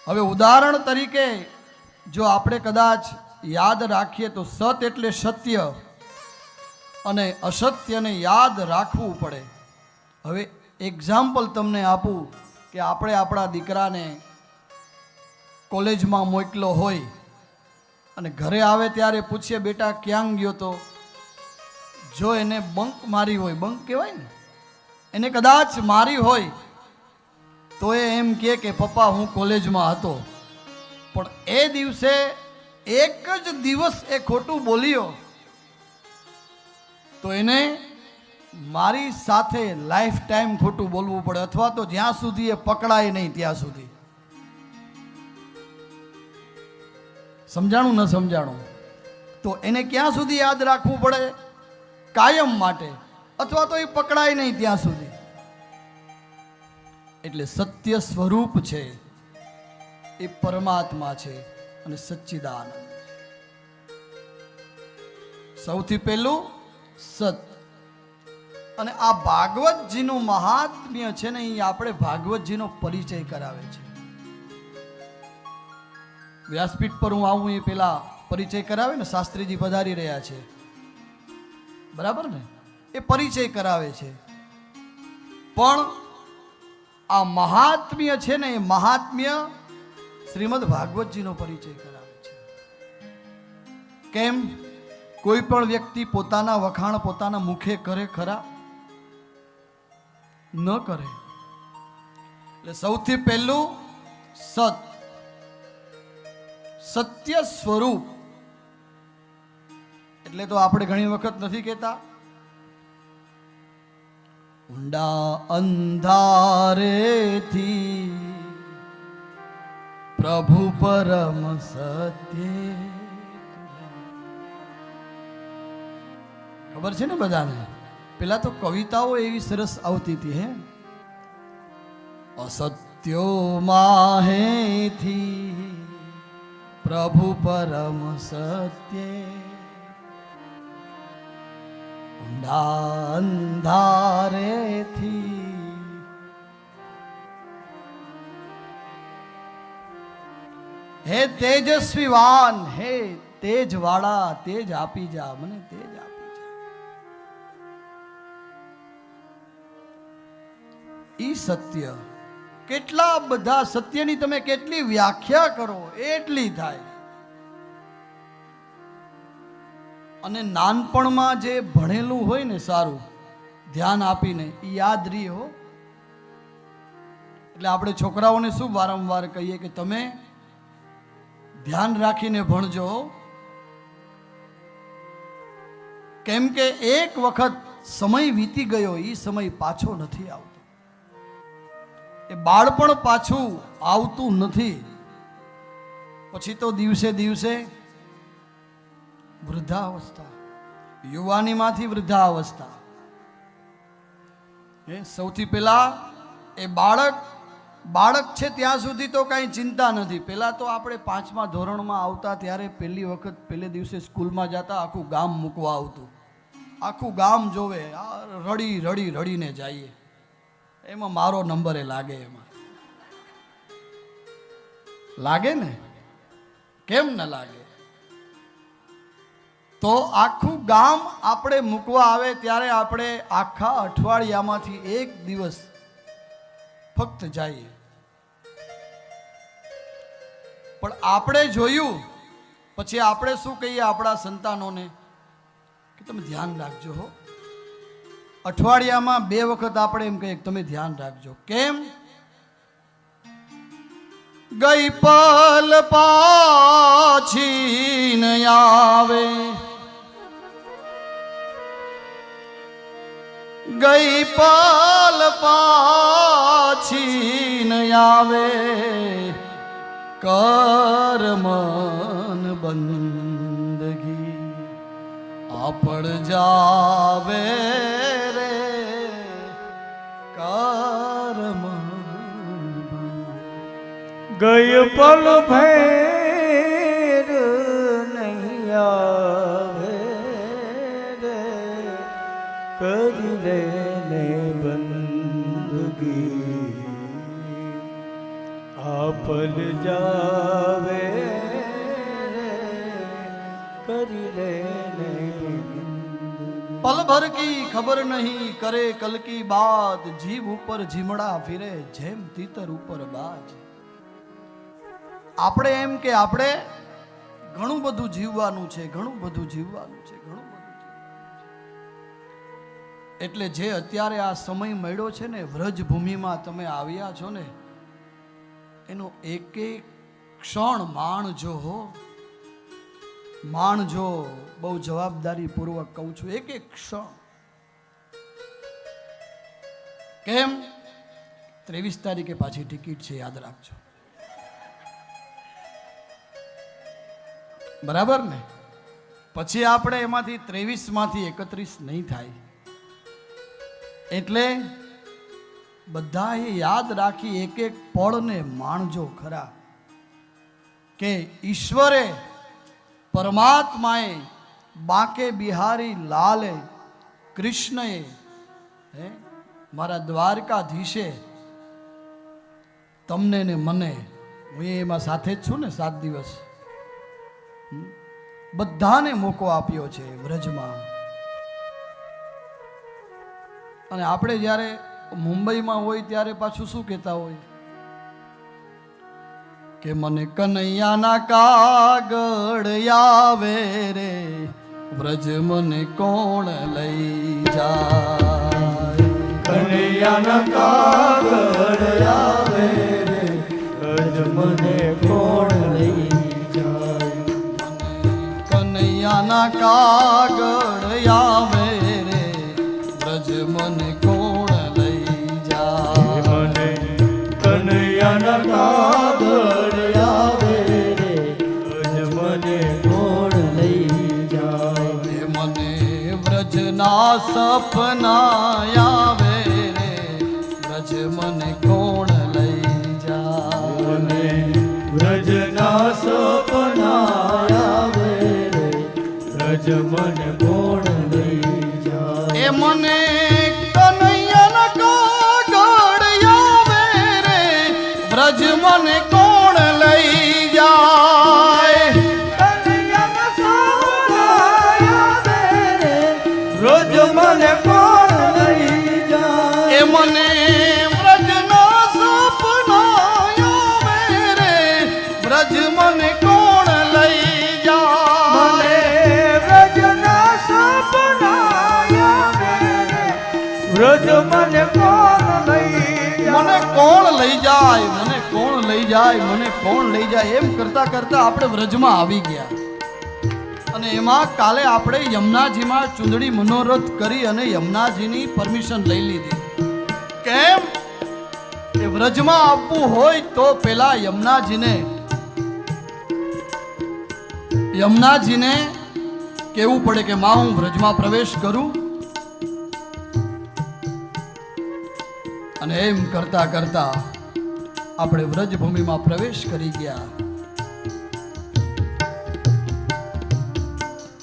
હવે ઉદાહરણ તરીકે જો આપણે કદાચ યાદ રાખીએ તો સત એટલે સત્ય અને અસત્યને યાદ રાખવું પડે. હવે એક્ઝામ્પલ તમને આપું કે આપણે આપણા દીકરાને કોલેજમાં મોકલો હોય અને ઘરે આવે ત્યારે પૂછીએ બેટા ક્યાં ગયો તો, જો એને બંક મારી હોય, બંક કહેવાય ને, એને કદાચ મારી હોય તો એ એમ કહે કે પપ્પા હું કોલેજમાં હતો. પણ એ દિવસે એક જ દિવસ એ ખોટું બોલ્યો તો એને મારી સાથે લાઈફ ટાઈમ ખોટું બોલવું પડે, અથવા તો જ્યાં સુધી એ પકડાય નહીં ત્યાં સુધી. સમજાણું ન સમજાણું? તો એને ક્યાં સુધી યાદ રાખવું પડે? કાયમ માટે, અથવા તો એ પકડાય નહીં ત્યાં સુધી. એટલે સત્ય સ્વરૂપ છે એ પરમાત્મા છે અને સચ્ચિદાનંદ. સૌથી પહેલું સત. અને આ ભાગવતજીનું મહાત્મ્ય છે ને, એ આપણે ભાગવતજીનો પરિચય કરાવે છે. વ્યાસપીઠ પર હું આવું એ પેલા પરિચય કરાવે ને, શાસ્ત્રીજી પધારી રહ્યા છે, બરાબર ને, એ પરિચય કરાવે છે. પણ આ મહાત્મ્ય છે ને, એ મહાત્મ્ય શ્રીમદ ભાગવતજીનો પરિચય કરાવે છે. કેમ? કોઈ પણ વ્યક્તિ પોતાના વખાણ પોતાના મુખે કરે ખરા? ન કરે. એટલે સૌથી પહેલું સત, સત્ય સ્વરૂપ. એટલે તો આપણે ઘણી વખત નથી કહેતા ઊંડા અંધારેથી પ્રભુ પરમ સત્ય. ખબર છે ને બધાને? પેલા તો કવિતાઓ એવી સરસ આવતી હતી, હે, અસત્યો માહેથી પ્રભુ પરમ સત્ય, ઊંડા અંધારેથી. હે તેજસ્વીવાન, હે તેજ વાળા, તેજ આપી જા મને, તેજ આપી જા. ઈ સત્ય. કેટલા બધા સત્યની તમે કેટલી વ્યાખ્યા કરો એટલી થાય. અને નાનપણમાં જે ભણેલું હોય ને સારું ધ્યાન આપીને એ યાદ રહે હો. એટલે આપણે છોકરાઓને શું વારંવાર કહીએ કે તમે ધ્યાન રાખીને ભણજો, કેમ કે એક વખત સમય વીતી ગયો, એ સમય પાછો નથી આવતો. એ બાળપણ પાછું આવતું નથી. પછી તો દિવસે દિવસે વૃદ્ધાવસ્થા, યુવાનીમાંથી વૃદ્ધાવસ્થા. એ સૌથી પહેલા એ બાળક છે ત્યાં સુધી તો કાંઈ ચિંતા નથી. પહેલા તો આપણે 5મા ધોરણમાં આવતા ત્યારે પહેલી વખત પહેલે દિવસે સ્કૂલમાં જતા, આખું ગામ મૂકવા આવતું. આખું ગામ જોવે, રડી રડી રડીને જઈએ. એમાં મારો નંબરે લાગે. એમાં લાગે ને? કેમ ન લાગે? તો આખું ગામ આપણે મૂકવા આવે ત્યારે આપણે આખા અઠવાડિયામાંથી એક દિવસ ફક્ત જઈએ. પણ આપણે જોયું પછી આપણે શું કહીએ આપણા સંતાનોને કે તમે ધ્યાન રાખજો હો. અઠવાડિયામાં 2 વખત આપણે એમ કહીએ તમે ધ્યાન રાખજો. કેમ? ગઈ પલ પાછી ન આવે, ગઈ પલ પાછી ન આવે, કર મન બંદગી આપણ જાવે રે, કર મન. ગય પલ ભેર નહીં આવે રે, કરી લે ને બંદગી આપ પલ જાવે રે કરી લે નહીં पल भर की खबर नहीं करे कल की बात जीव ऊपर झीमड़ा फिरे जेम तीतर ऊपर बाज આપણે એમ કે આપણે ઘણું બધું જીવવાનું છે ઘણું બધું જીવવાનું છે ઘણું બધું જીવવાનું. એટલે જે અત્યારે આ સમય મળ્યો છે ને વ્રજભૂમિમાં તમે આવ્યા છો ને એનો એક એક ક્ષણ માણજો હો માણજો. બહુ જવાબદારી પૂર્વક કહું છું એક એક ક્ષણ. કેમ 23 તારીખે પાછી ટિકિટ છે યાદ રાખજો બરાબર ને. પછી આપણે એમાંથી 23 માંથી 31 નહીં થાય એટલે બધાએ યાદ રાખી એક એક પળને માણજો ખરા કે ઈશ્વરે પરમાત્માએ બાકે બિહારી લાલે કૃષ્ણએ મારા દ્વારકાધીશે તમને ને મને હું એમાં સાથે જ છું ને 7 દિવસ બધાને મોકો આપ્યો છે વ્રજમાં. અને આપણે જ્યારે મુંબઈમાં હોય ત્યારે પાછું શું કહેતા હોય કે મને કનૈયાના કાગળ આવે રે વ્રજ મને કોણ લઈ જાય. કનૈયાના કાગળ આવે રે વ્રજ મને કોણ લઈ જાય. કનૈયાના કાગળ આવે રે વ્રજ મને કોણ લઈ જાય. મને કનૈયાના કાગળ આવે રે વ્રજ મને કોણ લઈ જાય. મને વ્રજના સપના આવે રે વ્રજ મને કોણ લઈ જાય. મને વ્રજના સપના આવે રે વ્રજ મને કોણ લઈ જાય. એ મને કનૈયાના કાગળ આવે રે વ્રજ મને કોણ લઈ જાય. કનૈયાના સપના આવે રે વ્રજ મને કોણ લઈ જાય. એ મને વ્રજના સપના આવે રે વ્રજ મને કોણ લઈ જાય. વ્રજના સપના આવે રે વ્રજ મને કોણ લઈ જાય. મને કોણ લઈ જાય મને કોણ લઈ જાય મને કોણ લઈ જાય એમ કરતા કરતા આપણે વ્રજમાં આવી ગયા. અને એમાં કાલે આપણે યમુનાજીમાં ચુંદડી મનોરથ કરી અને યમુનાજીની પરમિશન લઈ લીધી. કેમ એ વ્રજમાં આવવું હોય તો પેલા યમુનાજીને કહેવું પડે કે માં હું વ્રજમાં પ્રવેશ કરું. અને એમ કરતા કરતા આપણે વ્રજભૂમિમાં પ્રવેશ કરી ગયા.